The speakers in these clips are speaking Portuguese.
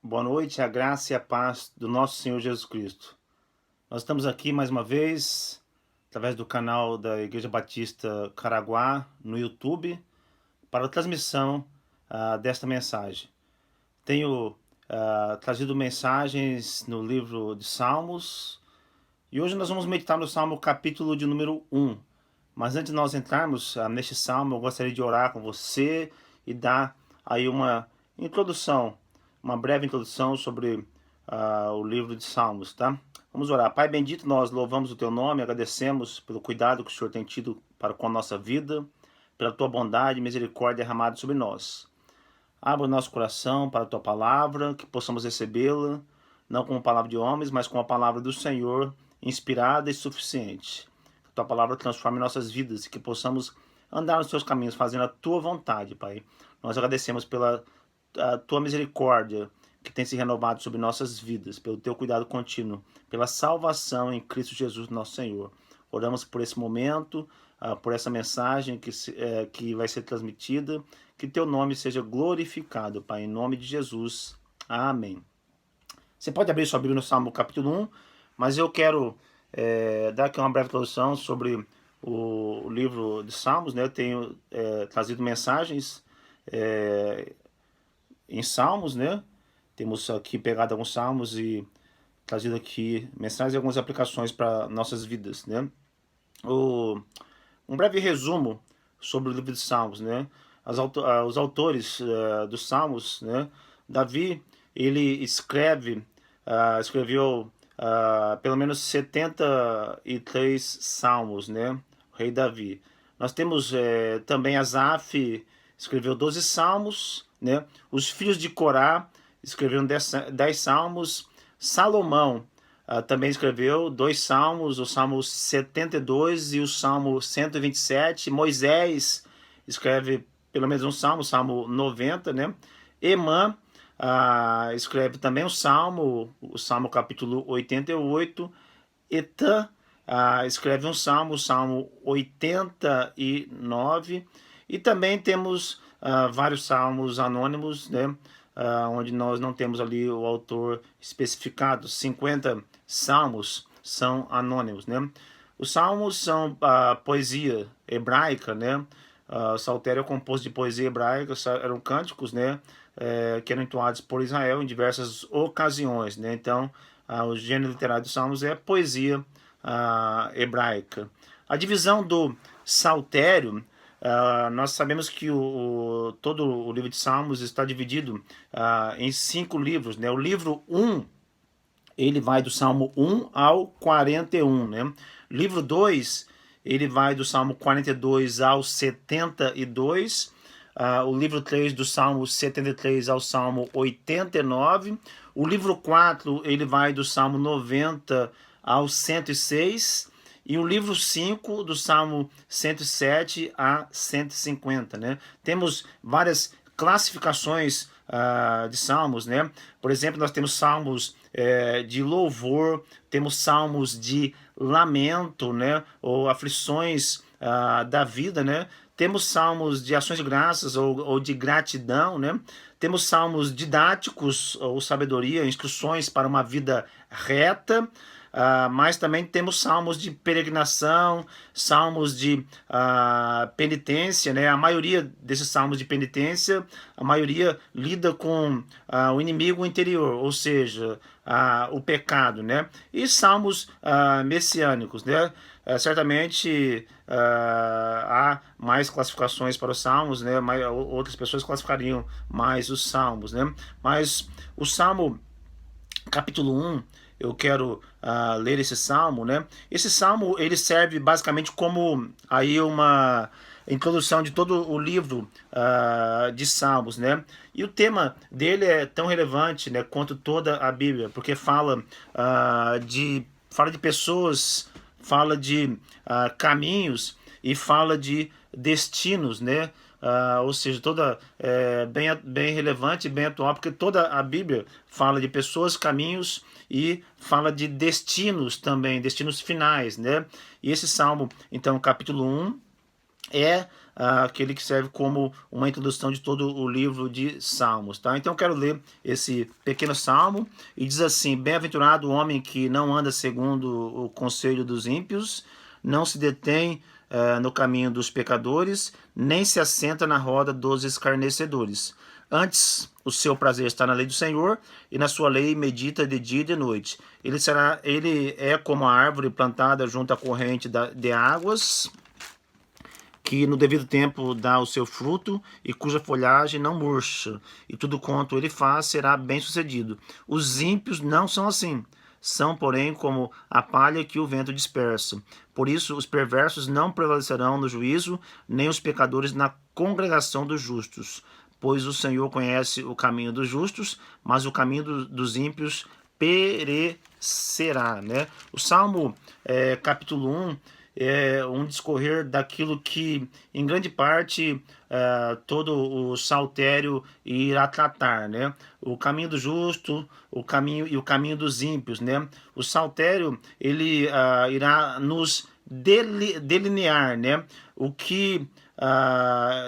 Boa noite, a graça e a paz do nosso Senhor Jesus Cristo. Nós estamos aqui mais uma vez, através do canal da Igreja Batista Caraguá, no YouTube, para a transmissão desta mensagem. Tenho trazido mensagens no livro de Salmos, e hoje nós vamos meditar no Salmo capítulo de número 1. Mas antes de nós entrarmos neste Salmo, eu gostaria de orar com você e dar aí uma breve introdução sobre o livro de Salmos, tá? Vamos orar. Pai bendito, nós louvamos o Teu nome, agradecemos pelo cuidado que o Senhor tem tido para com a nossa vida, pela Tua bondade e misericórdia derramada sobre nós. Abra o nosso coração para a Tua palavra, que possamos recebê-la, não como palavra de homens, mas como a palavra do Senhor, inspirada e suficiente. Que a Tua palavra transforme nossas vidas e que possamos andar nos Teus caminhos, fazendo a Tua vontade, Pai. Nós agradecemos pela a Tua misericórdia que tem se renovado sobre nossas vidas, pelo Teu cuidado contínuo, pela salvação em Cristo Jesus, nosso Senhor. Oramos por esse momento, por essa mensagem que vai ser transmitida, que Teu nome seja glorificado, Pai, em nome de Jesus. Amém. Você pode abrir sua Bíblia no Salmo capítulo 1, mas eu quero dar aqui uma breve introdução sobre o livro de Salmos, né? Eu tenho trazido mensagens em Salmos, né? Temos aqui pegado alguns Salmos e trazido aqui mensagens e algumas aplicações para nossas vidas, né? Um breve resumo sobre o livro de Salmos, né? Os autores dos Salmos, né? Davi, ele escreveu pelo menos 73 Salmos, né? O rei Davi. Nós temos também Asaf, escreveu 12 Salmos, né? Os filhos de Corá escreveram 10 Salmos. Salomão também escreveu 2 Salmos, o Salmo 72 e o Salmo 127. Moisés escreve pelo menos um Salmo, o Salmo 90, né? Emã escreve também o Salmo capítulo 88. Etã escreve um Salmo, o Salmo 89. E também temos vários salmos anônimos, né? Onde nós não temos ali o autor especificado. 50 salmos são anônimos, né? Os salmos são poesia hebraica, né? O saltério é composto de poesia hebraica, eram cânticos, né? Que eram entoados por Israel em diversas ocasiões, né? Então, o gênero literário dos salmos é poesia hebraica. A divisão do saltério, nós sabemos que todo o livro de Salmos está dividido em 5 livros, né? O livro 1, ele vai do Salmo 1 ao 41, né? Livro 2, ele vai do Salmo 42 ao 72. O livro 3, do Salmo 73 ao Salmo 89. O livro 4, ele vai do Salmo 90 ao 106. E o livro 5, do Salmo 107 a 150, né? Temos várias classificações de salmos, né? Por exemplo, nós temos salmos de louvor, temos salmos de lamento, né? Ou aflições da vida, né? Temos salmos de ações de graças ou de gratidão, né? Temos salmos didáticos ou sabedoria, instruções para uma vida reta. Mas também temos salmos de peregrinação, salmos de penitência, né? A maioria desses salmos de penitência, a maioria lida com o inimigo interior, ou seja, o pecado, né? E salmos messiânicos, né? Certamente há mais classificações para os salmos, né? Outras pessoas classificariam mais os salmos, né? Mas o Salmo capítulo 1, eu quero ler esse salmo, né? Esse salmo, ele serve basicamente como aí uma introdução de todo o livro de salmos, né? E o tema dele é tão relevante, né, quanto toda a Bíblia, porque fala de pessoas, fala de caminhos e fala de destinos, né? Ou seja, toda bem relevante e bem atual, porque toda a Bíblia fala de pessoas, caminhos e fala de destinos também, destinos finais, né? E esse Salmo, então, capítulo 1, é aquele que serve como uma introdução de todo o livro de Salmos, tá? Então eu quero ler esse pequeno salmo e diz assim: bem-aventurado o homem que não anda segundo o conselho dos ímpios, não se detém no caminho dos pecadores, nem se assenta na roda dos escarnecedores. Antes, o seu prazer está na lei do Senhor, e na sua lei medita de dia e de noite. Ele é como a árvore plantada junto à corrente de águas, que no devido tempo dá o seu fruto, e cuja folhagem não murcha, e tudo quanto ele faz será bem sucedido. Os ímpios não são assim. São, porém, como a palha que o vento dispersa. Por isso, os perversos não prevalecerão no juízo, nem os pecadores na congregação dos justos. Pois o Senhor conhece o caminho dos justos, mas o caminho dos ímpios perecerá, né? O Salmo capítulo 1 é um discorrer daquilo que, em grande parte, todo o saltério irá tratar, né? O caminho do justo, o caminho dos ímpios, né? O saltério, ele irá nos delinear, né? O que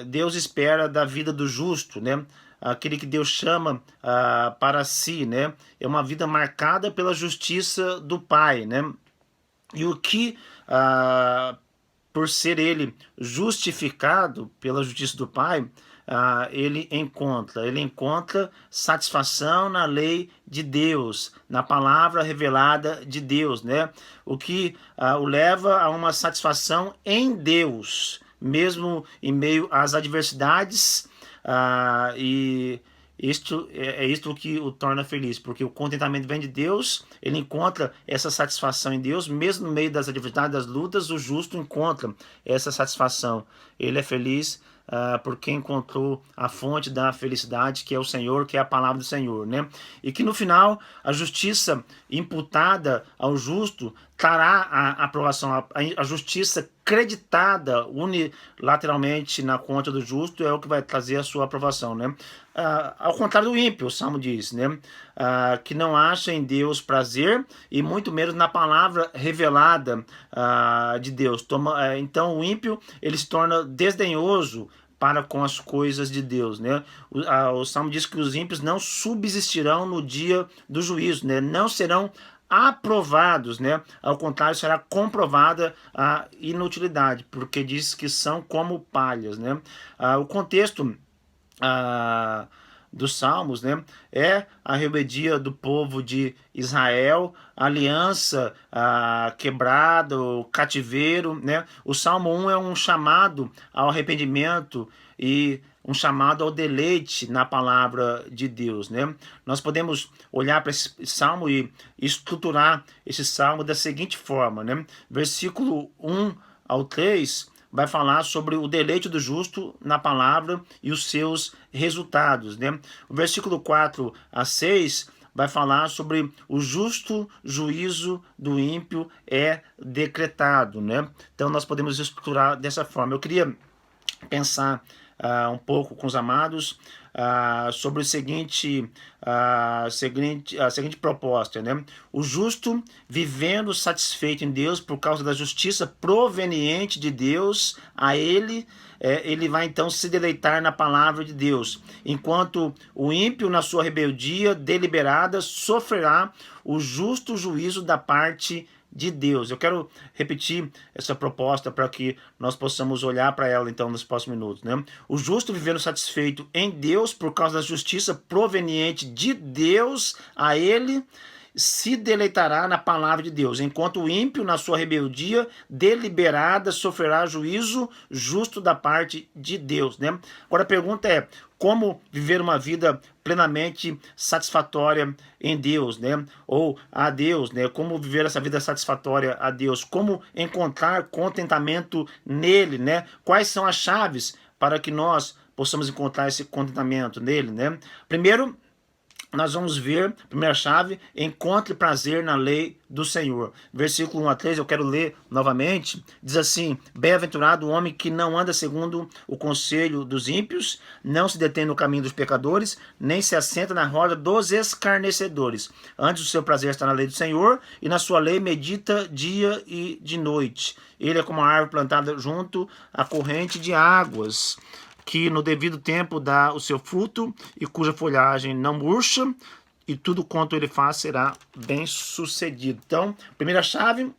Deus espera da vida do justo, né? Aquele que Deus chama para si, né? É uma vida marcada pela justiça do Pai, né? E o que, por ser ele justificado pela justiça do Pai, ele encontra satisfação na lei de Deus, na palavra revelada de Deus, né? O que o leva a uma satisfação em Deus, mesmo em meio às adversidades, e isto que o torna feliz, porque o contentamento vem de Deus, ele encontra essa satisfação em Deus, mesmo no meio das adversidades, das lutas, o justo encontra essa satisfação. Ele é feliz porque encontrou a fonte da felicidade, que é o Senhor, que é a palavra do Senhor, né? E que no final a justiça imputada ao justo trará a aprovação, a justiça creditada unilateralmente na conta do justo é o que vai trazer a sua aprovação, né? Ao contrário do ímpio, o Salmo diz, né? Que não acha em Deus prazer e muito menos na palavra revelada de Deus. Então o ímpio ele se torna desdenhoso para com as coisas de Deus, né? O Salmo diz que os ímpios não subsistirão no dia do juízo, né? Não serão aprovados, né? Ao contrário, será comprovada a inutilidade, porque diz que são como palhas, né? O contexto dos Salmos, né, é a rebeldia do povo de Israel, a aliança quebrada, o cativeiro, né? O Salmo 1 é um chamado ao arrependimento e um chamado ao deleite na palavra de Deus, né? Nós podemos olhar para esse salmo e estruturar esse salmo da seguinte forma, né? Versículo 1 ao 3 vai falar sobre o deleite do justo na palavra e os seus resultados, né? O versículo 4 a 6 vai falar sobre o justo juízo do ímpio é decretado, né? Então nós podemos estruturar dessa forma. Eu queria pensar um pouco com os amados sobre a seguinte proposta, né? O justo vivendo satisfeito em Deus por causa da justiça proveniente de Deus a ele, ele vai então se deleitar na palavra de Deus, enquanto o ímpio na sua rebeldia deliberada sofrerá o justo juízo da parte de Deus. Eu quero repetir essa proposta para que nós possamos olhar para ela então nos próximos minutos, né? O justo vivendo satisfeito em Deus por causa da justiça proveniente de Deus a ele se deleitará na palavra de Deus, enquanto o ímpio na sua rebeldia deliberada sofrerá juízo justo da parte de Deus, né? Agora a pergunta é: como viver uma vida plenamente satisfatória em Deus, né? Ou a Deus, né? Como viver essa vida satisfatória a Deus? Como encontrar contentamento nele, né? Quais são as chaves para que nós possamos encontrar esse contentamento nele, né? Primeiro, nós vamos ver, primeira chave, encontre prazer na lei do Senhor. Versículo 1 a 3, eu quero ler novamente, diz assim: bem-aventurado o homem que não anda segundo o conselho dos ímpios, não se detém no caminho dos pecadores, nem se assenta na roda dos escarnecedores. Antes o seu prazer está na lei do Senhor, e na sua lei medita dia e de noite. Ele é como uma árvore plantada junto à corrente de águas, que no devido tempo dá o seu fruto e cuja folhagem não murcha, e tudo quanto ele faz será bem sucedido. Então, primeira chave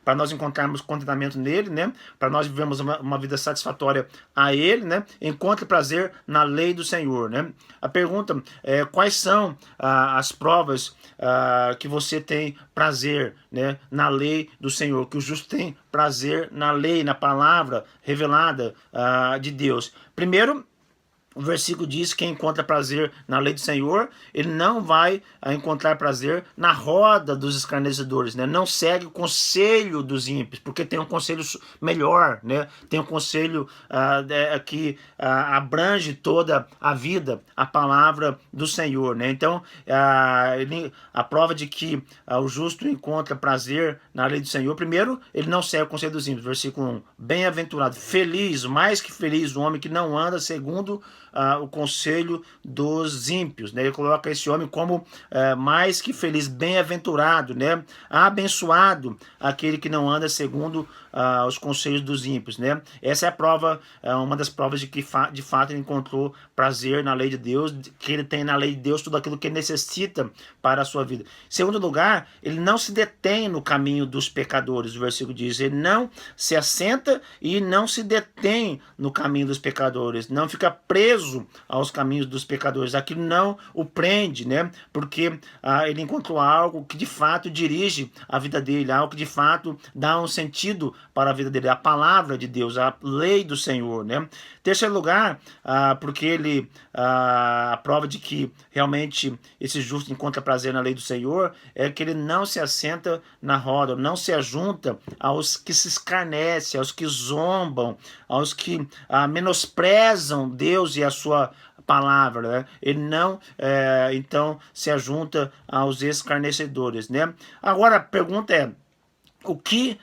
para nós encontrarmos contentamento nele, né? Para nós vivermos uma vida satisfatória a ele, né? Encontre prazer na lei do Senhor, né? A pergunta é: quais são as provas que você tem prazer, né? Na lei do Senhor, que o justo tem prazer na lei, na palavra revelada de Deus. Primeiro, o versículo diz que quem encontra prazer na lei do Senhor, ele não vai encontrar prazer na roda dos escarnecedores, né? Não segue o conselho dos ímpios, porque tem um conselho melhor, né? Tem um conselho que abrange toda a vida, a palavra do Senhor, né? Então, a prova de que o justo encontra prazer na lei do Senhor, primeiro, ele não segue o conselho dos ímpios. Versículo 1. Bem-aventurado, feliz, mais que feliz o homem que não anda segundo o conselho dos ímpios, né? Ele coloca esse homem como mais que feliz, bem-aventurado, né? Abençoado aquele que não anda segundo os conselhos dos ímpios, né? Essa é a prova, uma das provas de que de fato ele encontrou prazer na lei de Deus, que ele tem na lei de Deus tudo aquilo que ele necessita para a sua vida. Em segundo lugar, ele não se detém no caminho dos pecadores, o versículo diz, ele não se assenta e não se detém no caminho dos pecadores, não fica preso aos caminhos dos pecadores, aquilo não o prende, né? Porque ele encontrou algo que de fato dirige a vida dele, algo que de fato dá um sentido para a vida dele, a palavra de Deus, a lei do Senhor, né? Terceiro lugar, porque ele a prova de que realmente esse justo encontra prazer na lei do Senhor é que ele não se assenta na roda, não se ajunta aos que se escarnecem, aos que zombam, aos que menosprezam Deus e a sua palavra, né? Ele não então se ajunta aos escarnecedores, né? Agora a pergunta é: o que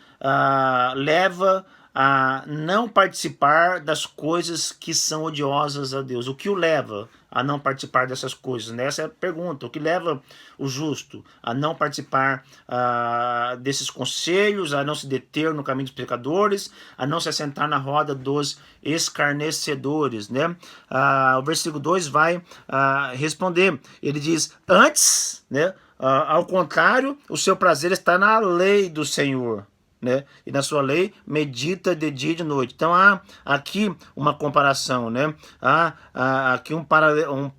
leva a não participar das coisas que são odiosas a Deus? O que o leva a não participar dessas coisas? Né? Essa é a pergunta. O que leva o justo a não participar desses conselhos, a não se deter no caminho dos pecadores, a não se assentar na roda dos escarnecedores? Né? O versículo 2 vai responder. Ele diz: antes, né? Ao contrário, o seu prazer está na lei do Senhor, né? E na sua lei medita de dia e de noite. Então há aqui uma comparação, né? Há aqui um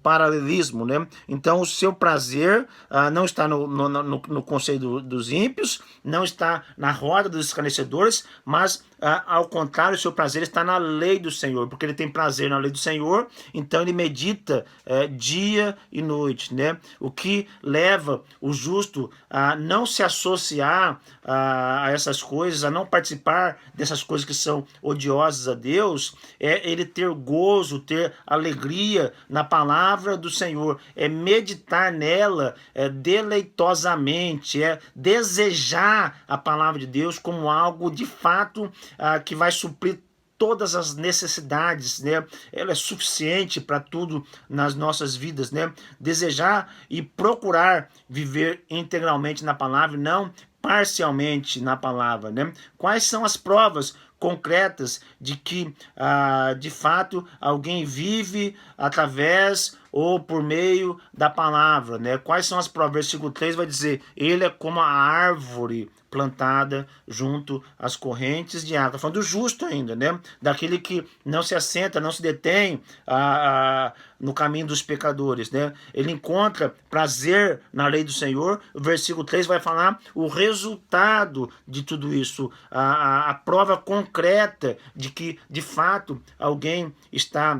paralelismo, né? Então o seu prazer não está no conselho dos ímpios, não está na roda dos escarnecedores, mas ao contrário, o seu prazer está na lei do Senhor, porque ele tem prazer na lei do Senhor, então ele medita dia e noite, né? O que leva o justo a não se associar a essas coisas, a não participar dessas coisas que são odiosas a Deus, é ele ter gozo, ter alegria na palavra do Senhor, é meditar nela deleitosamente, é desejar a palavra de Deus como algo de fato que vai suprir todas as necessidades, né? Ela é suficiente para tudo nas nossas vidas, né? Desejar e procurar viver integralmente na palavra, não parcialmente na palavra, né? Quais são as provas concretas de que, de fato, alguém vive através ou por meio da palavra, né? Quais são as provas? Versículo 3 vai dizer: ele é como a árvore plantada junto às correntes de água. Está falando do justo ainda, né? Daquele que não se assenta, não se detém no caminho dos pecadores, né? Ele encontra prazer na lei do Senhor. O versículo 3 vai falar o resultado de tudo isso, a prova concreta de que, de fato, alguém está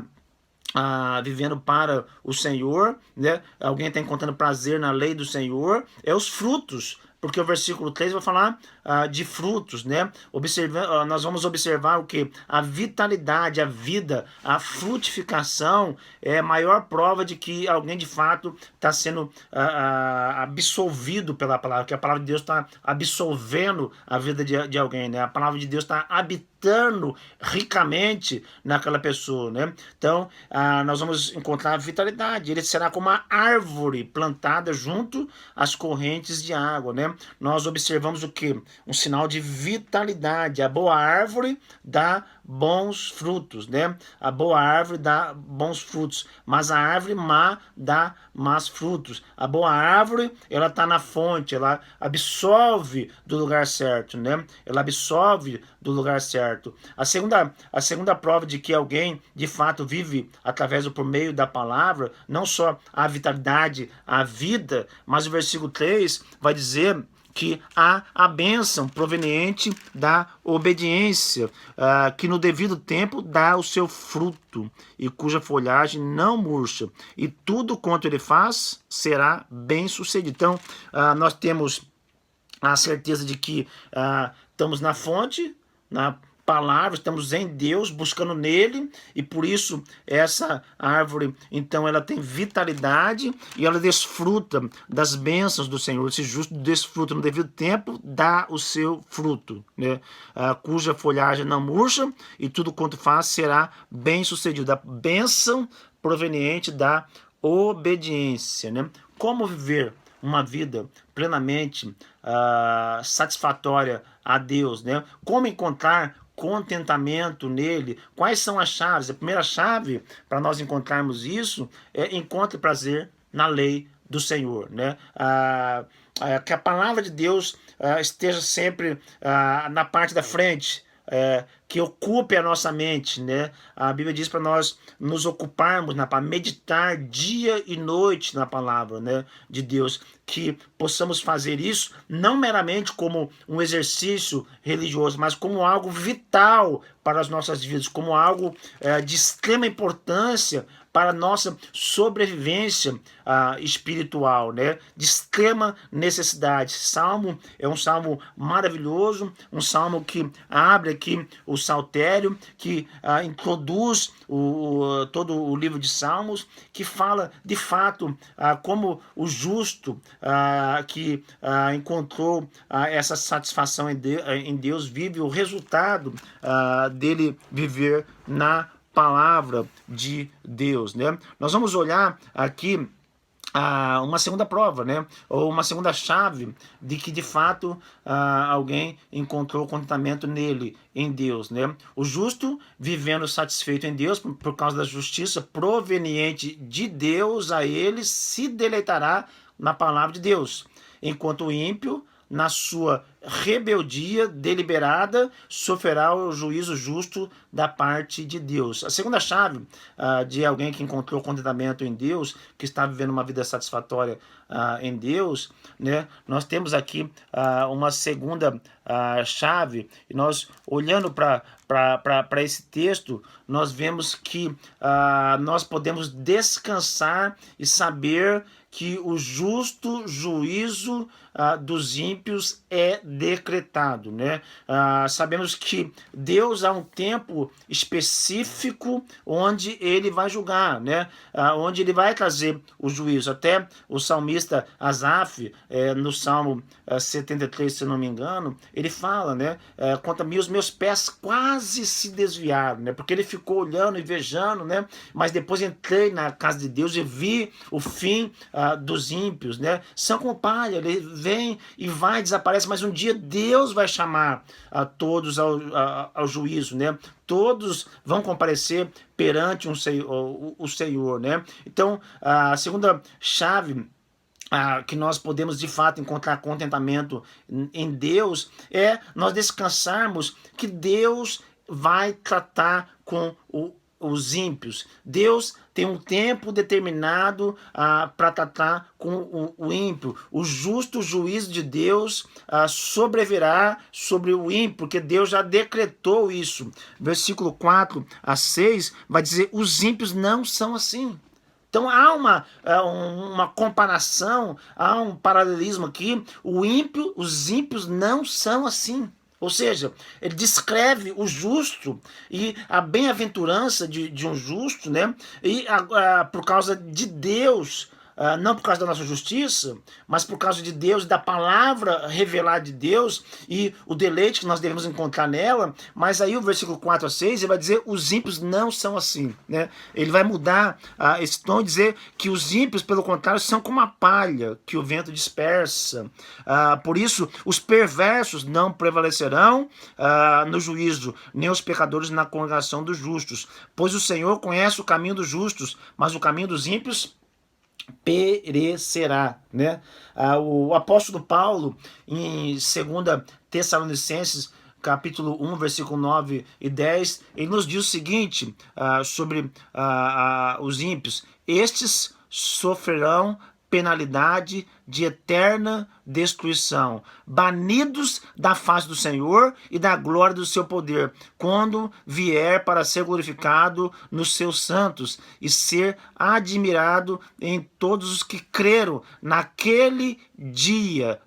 vivendo para o Senhor, né? Alguém está encontrando prazer na lei do Senhor, é os frutos, Porque o versículo 3 vai falar de frutos, né? Nós vamos observar o que? A vitalidade, a vida, a frutificação é a maior prova de que alguém de fato está sendo absolvido pela palavra, que a palavra de Deus está absolvendo a vida de alguém, né? A palavra de Deus está habitando ricamente naquela pessoa, né? Então, nós vamos encontrar vitalidade. Ele será como uma árvore plantada junto às correntes de água, né? Nós observamos o que? Um sinal de vitalidade. A boa árvore dá bons frutos, né? A boa árvore dá bons frutos, mas a árvore má dá más frutos. A boa árvore, ela está na fonte, ela absorve do lugar certo, né? Ela absorve do lugar certo. A segunda prova de que alguém de fato vive através ou por meio da palavra, não só a vitalidade, a vida, mas o versículo 3 vai dizer que há a bênção proveniente da obediência, que no devido tempo dá o seu fruto, e cuja folhagem não murcha, e tudo quanto ele faz será bem sucedido. Então, nós temos a certeza de que estamos na fonte, na palavra, estamos em Deus, buscando nele, e por isso essa árvore, então, ela tem vitalidade e ela desfruta das bênçãos do Senhor. Esse justo desfruta no devido tempo, dá o seu fruto, né? Cuja folhagem não murcha, e tudo quanto faz será bem sucedido. A bênção proveniente da obediência, né? Como viver uma vida plenamente satisfatória a Deus, né? Como encontrar contentamento nele? Quais são as chaves? A primeira chave para nós encontrarmos isso é encontre prazer na lei do Senhor, né? Que a palavra de Deus esteja sempre na parte da frente, que ocupe a nossa mente, né? A Bíblia diz para nós nos ocuparmos para meditar dia e noite na palavra, né, de Deus, que possamos fazer isso não meramente como um exercício religioso, mas como algo vital para as nossas vidas, como algo de extrema importância para a nossa sobrevivência espiritual, né? De extrema necessidade. Salmo é um salmo maravilhoso, um salmo que abre aqui o saltério, que introduz todo o livro de Salmos, que fala de fato como o justo que encontrou essa satisfação em Deus vive o resultado dele viver na palavra de Deus, né? Nós vamos olhar aqui uma segunda prova, né? Ou uma segunda chave de que de fato alguém encontrou contentamento nele, em Deus, né? O justo vivendo satisfeito em Deus por causa da justiça proveniente de Deus, a ele se deleitará na palavra de Deus, enquanto o ímpio, na sua rebeldia deliberada, sofrerá o juízo justo da parte de Deus. A segunda chave de alguém que encontrou contentamento em Deus, que está vivendo uma vida satisfatória em Deus, né? Nós temos aqui uma segunda chave, e nós, olhando para esse texto, nós vemos que nós podemos descansar e saber que o justo juízo dos ímpios é decretado, né? Sabemos que Deus há um tempo específico onde ele vai julgar, né? Onde ele vai trazer o juízo. Até o salmista Asaf, no Salmo 73, se não me engano, ele fala, né? Quanto a mim, os meus pés quase se desviaram, né? Porque ele ficou olhando e vejando, né? Mas depois entrei na casa de Deus e vi o fim dos ímpios, né? São como palha, ele vem e vai, desaparece, mas um dia Deus vai chamar a todos ao juízo, né? Todos vão comparecer perante o Senhor, né? Então, a segunda chave que nós podemos de fato encontrar contentamento em Deus é nós descansarmos que Deus vai tratar com os ímpios. Deus tem um tempo determinado para tratar com o ímpio. O justo juízo de Deus sobrevirá sobre o ímpio, porque Deus já decretou isso. Versículo 4 a 6 vai dizer: os ímpios não são assim. Então há uma comparação, há um paralelismo aqui. Os ímpios não são assim. Ou seja, ele descreve o justo e a bem-aventurança de um justo, né? E por causa de Deus, não por causa da nossa justiça, mas por causa de Deus, da palavra revelada de Deus e o deleite que nós devemos encontrar nela. Mas aí o versículo 4 a 6, ele vai dizer: os ímpios não são assim, né? Ele vai mudar esse tom e dizer que os ímpios, pelo contrário, são como a palha que o vento dispersa. Por isso, os perversos não prevalecerão no juízo, nem os pecadores na congregação dos justos. Pois o Senhor conhece o caminho dos justos, mas o caminho dos ímpios perecerá, né? O apóstolo Paulo, em 2 Tessalonicenses, capítulo 1, versículo 9 e 10, ele nos diz o seguinte sobre os ímpios: estes sofrerão penalidade de eterna destruição, banidos da face do Senhor e da glória do seu poder, quando vier para ser glorificado nos seus santos e ser admirado em todos os que creram naquele dia,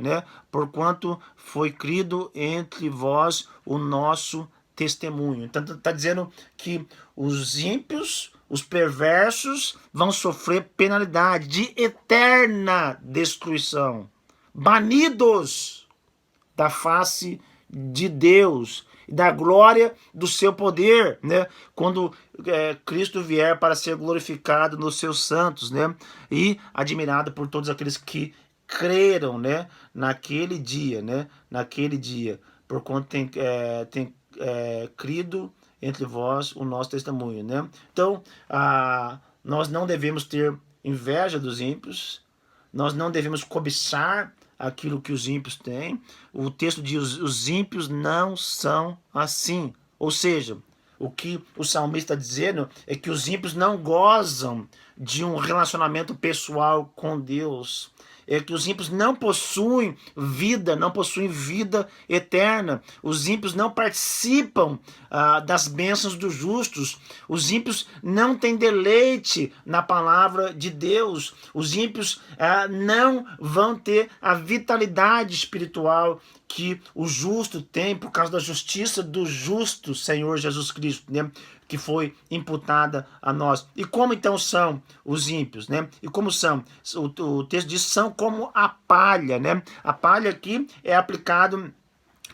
né? Porquanto foi crido entre vós o nosso testemunho. Então está dizendo que os ímpios, os perversos, vão sofrer penalidade de eterna destruição, banidos da face de Deus e da glória do seu poder, né? Quando Cristo vier para ser glorificado nos seus santos, né? E admirado por todos aqueles que creram, né? Naquele dia, né? Naquele dia, porquanto tem crido entre vós o nosso testemunho, né? Então, nós não devemos ter inveja dos ímpios, nós não devemos cobiçar aquilo que os ímpios têm. O texto diz: os ímpios não são assim. Ou seja, o que o salmista está dizendo é que os ímpios não gozam de um relacionamento pessoal com Deus. É que os ímpios não possuem vida eterna. Os ímpios não participam das bênçãos dos justos. Os ímpios não têm deleite na palavra de Deus. Os ímpios não vão ter a vitalidade espiritual que o justo tem por causa da justiça do justo Senhor Jesus Cristo, né? Que foi imputada a nós. E como então são os ímpios, né? E como são? O texto diz: são como a palha, né? A palha aqui é aplicado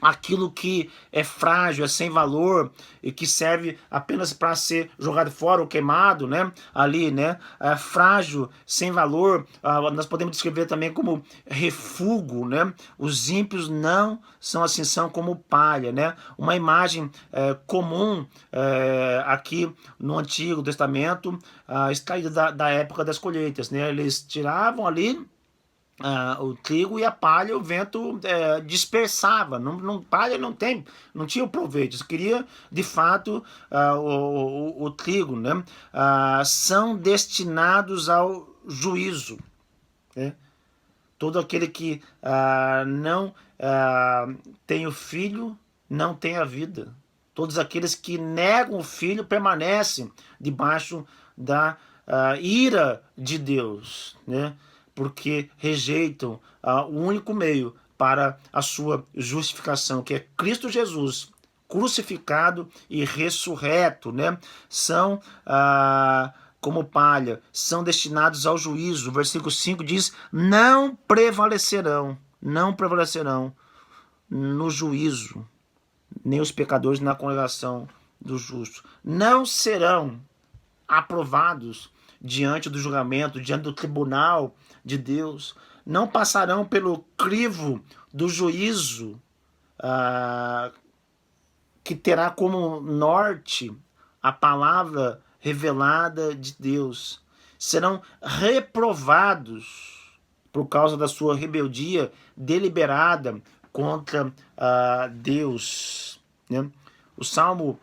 aquilo que é frágil, é sem valor e que serve apenas para ser jogado fora ou queimado, né? Ali, né? É frágil, sem valor. Nós podemos descrever também como refúgio, né? Os ímpios não são assim, são como palha, né? Uma imagem comum aqui no Antigo Testamento, extraída da época das colheitas, né? Eles tiravam ali o trigo e a palha, o vento dispersava. Palha não tinha o proveito. Eles queria de fato o trigo, né? São destinados ao juízo, né? Todo aquele que não tem o filho não tem a vida. Todos aqueles que negam o filho permanecem debaixo da ira de Deus, né? Porque rejeitam o único meio para a sua justificação, que é Cristo Jesus, crucificado e ressurreto, né? São como palha, são destinados ao juízo. O versículo 5 diz: não prevalecerão no juízo, nem os pecadores na congregação dos justos. Não serão aprovados diante do julgamento, diante do tribunal de Deus. Não passarão pelo crivo do juízo, que terá como norte a palavra revelada de Deus. Serão reprovados por causa da sua rebeldia deliberada contra Deus, né? O Salmo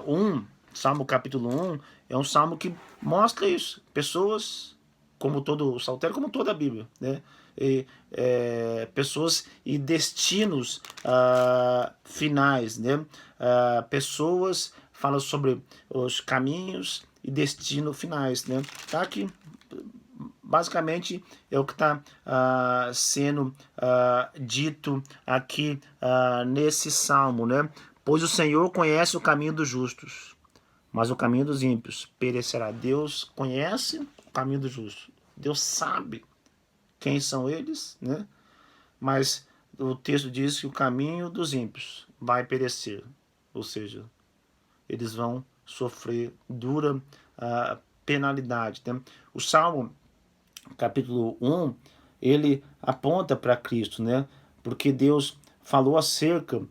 1, Salmo capítulo 1, é um salmo que mostra isso. Pessoas, como todo o saltério, como toda a Bíblia, né? Pessoas e destinos finais, né? Pessoas, fala sobre os caminhos e destino finais, né? Tá aqui, basicamente é o que está sendo dito aqui nesse salmo, né? Pois o Senhor conhece o caminho dos justos, mas o caminho dos ímpios perecerá. Deus conhece o caminho dos justos. Deus sabe quem são eles, né? Mas o texto diz que o caminho dos ímpios vai perecer, ou seja, eles vão sofrer dura penalidade, né? O Salmo capítulo 1, ele aponta para Cristo, né? Porque Deus falou acerca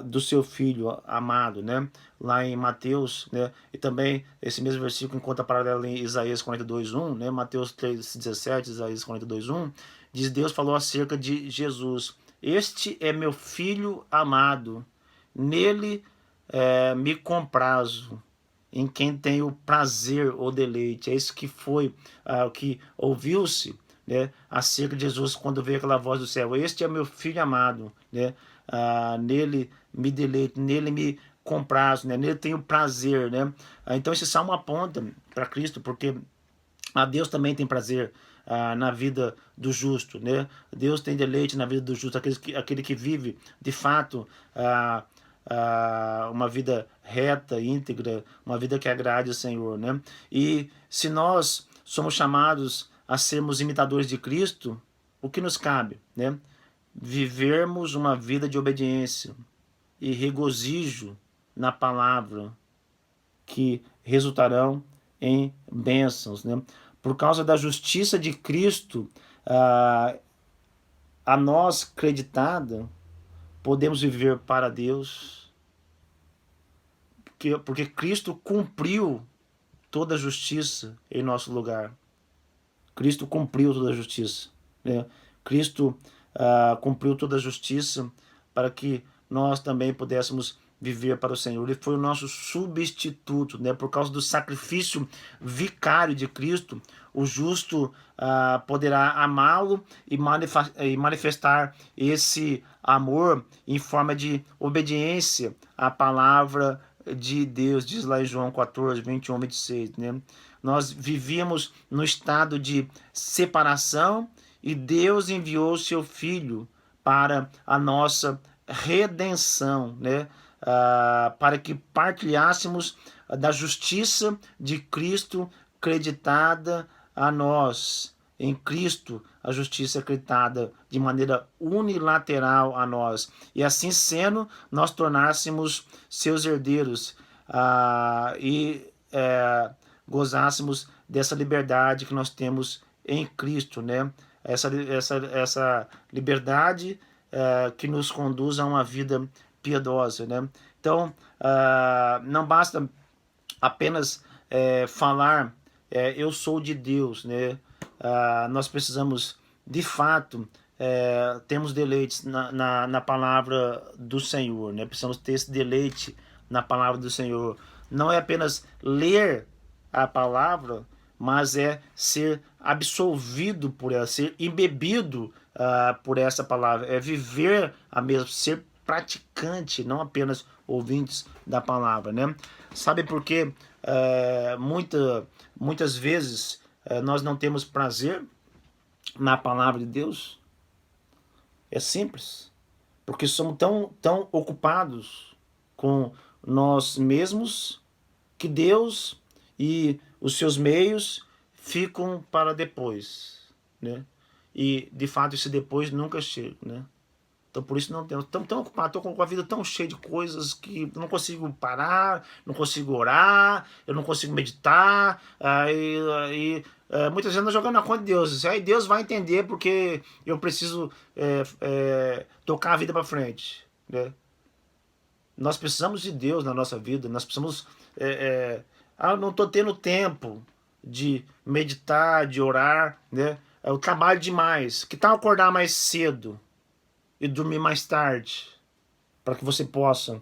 do seu filho amado, né? Lá em Mateus, né? E também esse mesmo versículo encontra paralelo em Isaías 42:1, né? Mateus 3:17, Isaías 42:1, diz: Deus falou acerca de Jesus: Este é meu filho amado, nele me comprazo, em quem tem o prazer ou deleite. É isso que foi o que ouviu-se, né, acerca de Jesus quando veio aquela voz do céu: Este é meu filho amado, né? Nele me deleito, nele me comprazo, né? Nele tenho prazer, né? Então esse salmo aponta para Cristo, porque Deus também tem prazer na vida do justo, né? Deus tem deleite na vida do justo, aquele que vive de fato uma vida reta, íntegra, uma vida que agrade ao Senhor, né? E se nós somos chamados a sermos imitadores de Cristo, o que nos cabe, né? Vivermos uma vida de obediência e regozijo na palavra, que resultarão em bênçãos, né? Por causa da justiça de Cristo, a nós creditada, podemos viver para Deus, porque Cristo cumpriu toda a justiça em nosso lugar. Cristo cumpriu toda a justiça, né? Cristo cumpriu toda a justiça para que nós também pudéssemos viver para o Senhor. Ele foi o nosso substituto, né? Por causa do sacrifício vicário de Cristo, o justo poderá amá-lo e manifestar esse amor em forma de obediência à palavra de Deus, diz lá em João 14:21-26, né? Nós vivíamos no estado de separação e Deus enviou seu Filho para a nossa redenção, né? Para que partilhássemos da justiça de Cristo creditada a nós. Em Cristo, a justiça é acreditada de maneira unilateral a nós. E assim sendo, nós tornássemos seus herdeiros e gozássemos dessa liberdade que nós temos em Cristo, né? Essa liberdade que nos conduz a uma vida piedosa, né? Então, não basta apenas falar eu sou de Deus, né? Nós precisamos, de fato, termos deleites na palavra do Senhor, né? Precisamos ter esse deleite na palavra do Senhor. Não é apenas ler a palavra, mas é ser absolvido por ela, ser embebido por essa palavra, é viver a mesma, ser praticante, não apenas ouvintes da palavra, né? Sabe por que muitas vezes nós não temos prazer na palavra de Deus? É simples, porque somos tão ocupados com nós mesmos que Deus e os seus meios ficam para depois, né? E de fato esse depois nunca chega, né? Então por isso não temos, tão ocupado, estou com a vida tão cheia de coisas que não consigo parar, não consigo orar, eu não consigo meditar, muitas vezes eu estou jogando na conta de Deus. Aí Deus vai entender porque eu preciso tocar a vida para frente, né? Nós precisamos de Deus na nossa vida, nós precisamos não estou tendo tempo de meditar, de orar, né? Eu trabalho demais. Que tal acordar mais cedo e dormir mais tarde, para que você possa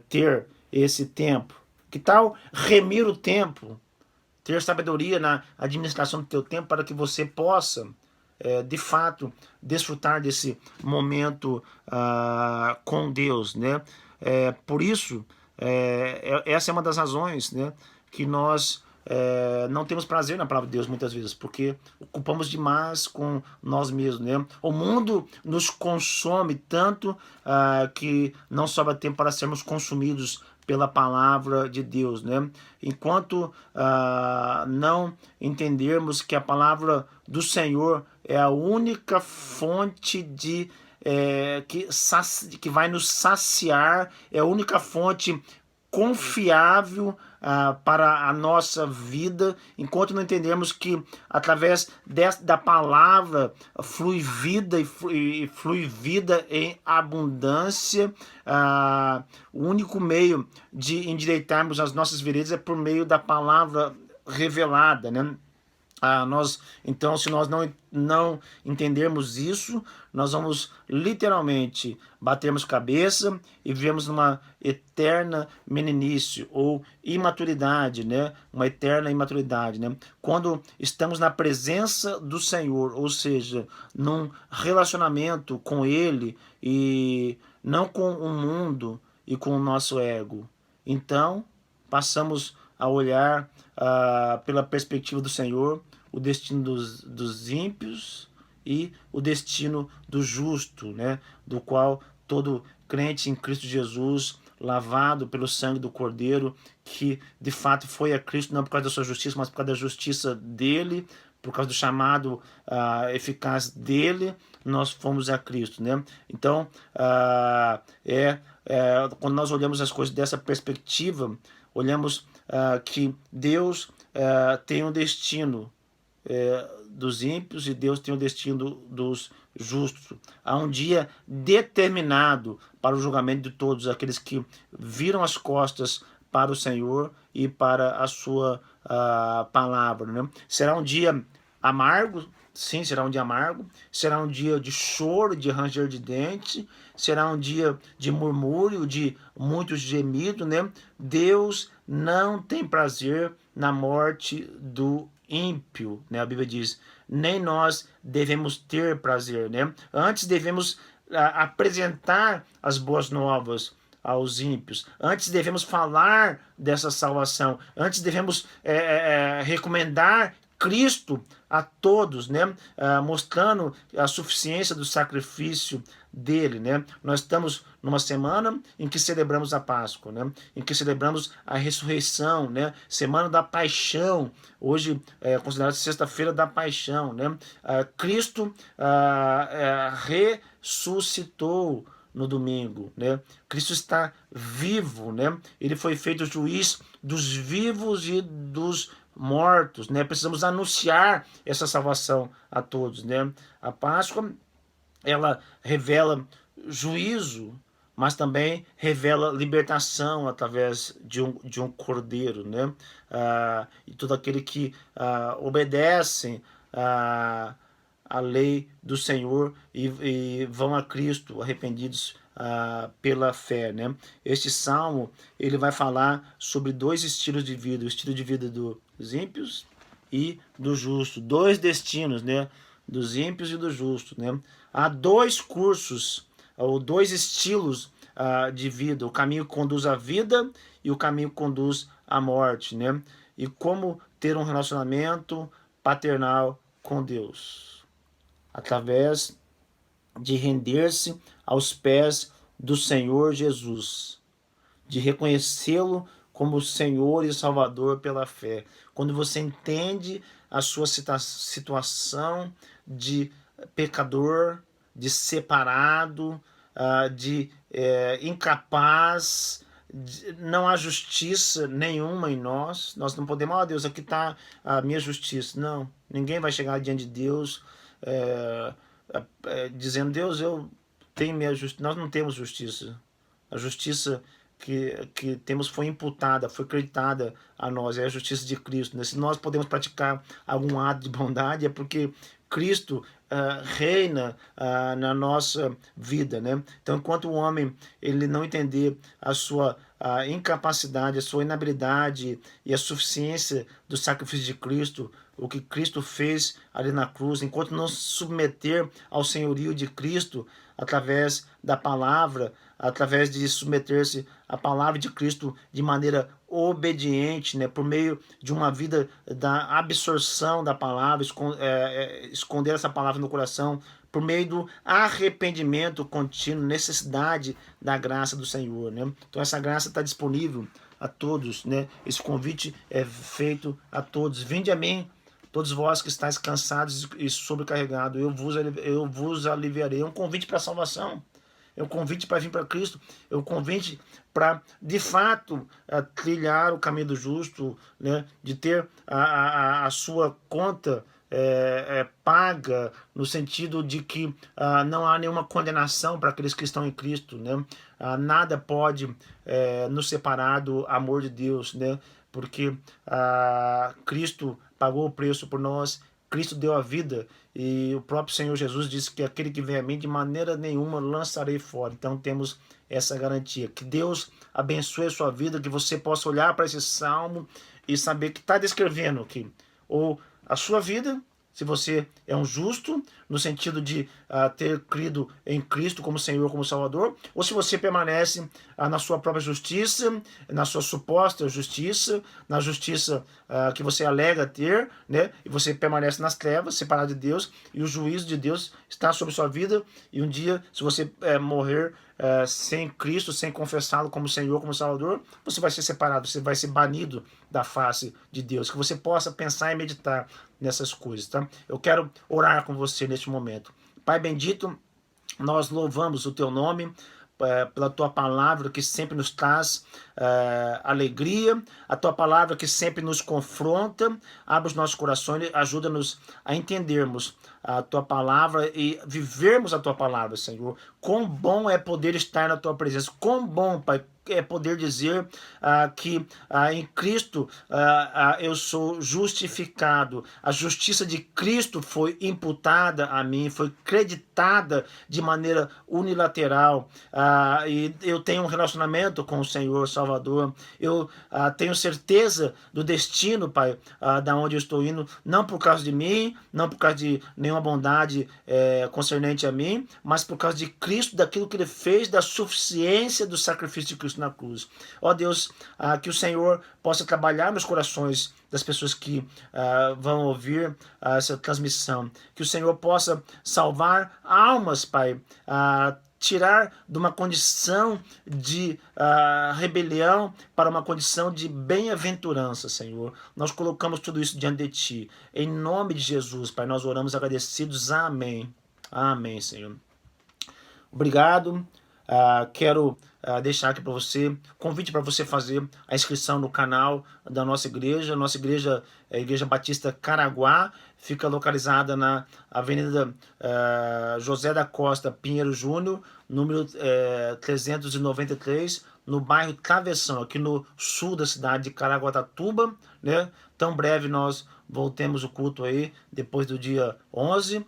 ter esse tempo? Que tal remir o tempo, ter sabedoria na administração do teu tempo, para que você possa, de fato, desfrutar desse momento com Deus, né? Por isso, essa é uma das razões, né, que nós não temos prazer na palavra de Deus muitas vezes, porque ocupamos demais com nós mesmos, né? O mundo nos consome tanto que não sobra tempo para sermos consumidos pela palavra de Deus, né? Enquanto não entendermos que a palavra do Senhor é a única fonte que vai nos saciar, é a única fonte confiável para a nossa vida, enquanto não entendemos que através da palavra flui vida e flui vida em abundância. O único meio de endireitarmos as nossas veredas é por meio da palavra revelada, né? Então, se nós não entendermos isso, nós vamos literalmente batermos cabeça e vivemos numa eterna meninice ou imaturidade, né? Uma eterna imaturidade, né? Quando estamos na presença do Senhor, ou seja, num relacionamento com Ele e não com o mundo e com o nosso ego. Então, passamos a olhar pela perspectiva do Senhor, o destino dos ímpios e o destino do justo, né? Do qual todo crente em Cristo Jesus, lavado pelo sangue do Cordeiro, que de fato foi a Cristo, não por causa da sua justiça, mas por causa da justiça dele, por causa do chamado eficaz dele, nós fomos a Cristo, né? Então, quando nós olhamos as coisas dessa perspectiva, olhamos que Deus tem um destino dos ímpios e Deus tem um destino dos justos. Há um dia determinado para o julgamento de todos aqueles que viram as costas para o Senhor e para a sua palavra, né? Será um dia amargo, sim, será um dia amargo, será um dia de choro, de ranger de dente, será um dia de murmúrio, de muitos gemidos, né? Deus não tem prazer na morte do ímpio, né? A Bíblia diz, nem nós devemos ter prazer, né? Antes devemos apresentar as boas novas aos ímpios. Antes devemos falar dessa salvação. Antes devemos recomendar Cristo a todos, né? Mostrando a suficiência do sacrifício dele, né? Nós estamos numa semana em que celebramos a Páscoa, né? Em que celebramos a ressurreição, né? Semana da Paixão. Hoje é considerada sexta-feira da Paixão, né? Cristo ressuscitou no domingo, né? Cristo está vivo, né? Ele foi feito juiz dos vivos e dos mortos, né? Precisamos anunciar essa salvação a todos, né? A Páscoa, ela revela juízo, mas também revela libertação através de um cordeiro, né? E todo aquele que obedecem a lei do Senhor e vão a Cristo arrependidos pela fé, né? Este salmo ele vai falar sobre dois estilos de vida, o estilo de vida dos ímpios e do justo, dois destinos, né? Dos ímpios e do justo, né? Há dois cursos ou dois estilos de vida, o caminho que conduz à vida e o caminho que conduz à morte, né? E como ter um relacionamento paternal com Deus, através de render-se aos pés do Senhor Jesus, de reconhecê-lo como Senhor e Salvador pela fé. Quando você entende a sua situação de pecador, de separado, de incapaz, não há justiça nenhuma em nós. Nós não podemos, Deus, aqui está a minha justiça. Não, ninguém vai chegar diante de Deus dizendo, Deus, eu tenho minha justiça. Nós não temos justiça. A justiça que temos foi imputada, foi creditada a nós, é a justiça de Cristo, né? Se nós podemos praticar algum ato de bondade, é porque Cristo reina na nossa vida, né? Então, enquanto o homem ele não entender a sua incapacidade, a sua inabilidade e a suficiência do sacrifício de Cristo o que Cristo fez ali na cruz, enquanto não se submeter ao senhorio de Cristo através da palavra, através de submeter-se à palavra de Cristo de maneira obediente, né, por meio de uma vida da absorção da palavra, esconder essa palavra no coração, por meio do arrependimento contínuo, necessidade da graça do Senhor, né? Então essa graça está disponível a todos, né? Esse convite é feito a todos. Vinde a mim, todos vós que estáis cansados e sobrecarregados, eu vos aliviarei. É um convite para a salvação. É um convite para vir para Cristo. É um convite para, de fato, trilhar o caminho do justo, né? De ter a sua conta paga, no sentido de que não há nenhuma condenação para aqueles que estão em Cristo, né? Nada pode nos separar do amor de Deus, né? Porque Cristo pagou o preço por nós, Cristo deu a vida, e o próprio Senhor Jesus disse que aquele que vem a mim de maneira nenhuma lançarei fora. Então temos essa garantia. Que Deus abençoe a sua vida, que você possa olhar para esse salmo e saber que está descrevendo aqui ou a sua vida, se você é um justo, no sentido de ter crido em Cristo como Senhor, como Salvador, ou se você permanece na sua própria justiça, na sua suposta justiça, na justiça que você alega ter, né? E você permanece nas trevas, separado de Deus, e o juízo de Deus está sobre sua vida, e um dia, se você morrer sem Cristo, sem confessá-lo como Senhor, como Salvador, você vai ser separado, você vai ser banido da face de Deus. Que você possa pensar e meditar nessas coisas, tá? Eu quero orar com você neste momento. Pai bendito, nós louvamos o teu nome pela tua palavra que sempre nos traz alegria, a tua palavra que sempre nos confronta, abre os nossos corações, ajuda-nos a entendermos a tua palavra e vivermos a tua palavra, Senhor. Quão bom é poder estar na tua presença, quão bom, Pai, é poder dizer que em Cristo eu sou justificado. A justiça de Cristo foi imputada a mim, foi creditada de maneira unilateral. E eu tenho um relacionamento com o Senhor Salvador. Eu tenho certeza do destino, Pai, da onde eu estou indo, não por causa de mim, não por causa de nenhuma bondade concernente a mim, mas por causa de Cristo, daquilo que Ele fez, da suficiência do sacrifício de Cristo na cruz. Ó Deus, que o Senhor possa trabalhar nos corações das pessoas que vão ouvir essa transmissão. Que o Senhor possa salvar almas, Pai, tirar de uma condição de rebelião para uma condição de bem-aventurança, Senhor. Nós colocamos tudo isso diante de Ti. Em nome de Jesus, Pai, nós oramos agradecidos. Amém. Amém, Senhor. Obrigado. Quero deixar aqui para você, convite para você fazer a inscrição no canal da nossa igreja. Nossa igreja é a Igreja Batista Caraguá, fica localizada na Avenida José da Costa Pinheiro Júnior, número 393, no bairro Travessão, aqui no sul da cidade de Caraguatatuba, né? Tão breve nós voltemos o culto aí, depois do dia 11.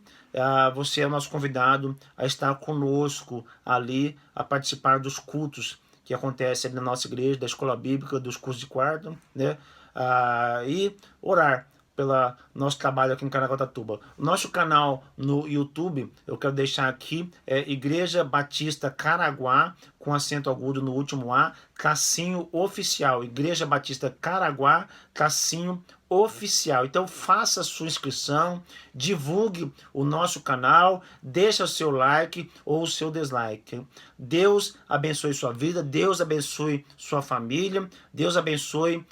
Você é o nosso convidado a estar conosco ali, a participar dos cultos que acontecem na nossa igreja, da escola bíblica, dos cursos de quarto, né? E orar pelo nosso trabalho aqui em Caraguatatuba. Nosso canal no YouTube, eu quero deixar aqui, é Igreja Batista Caraguá, com acento agudo no último A, tracinho oficial. Igreja Batista Caraguá, tracinho oficial. Então faça a sua inscrição, divulgue o nosso canal, deixa o seu like ou o seu dislike. Deus abençoe sua vida, Deus abençoe sua família, Deus abençoe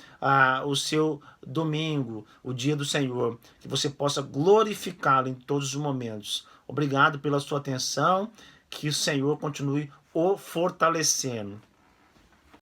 o seu domingo, o dia do Senhor, que você possa glorificá-lo em todos os momentos. Obrigado pela sua atenção, que o Senhor continue o fortalecendo.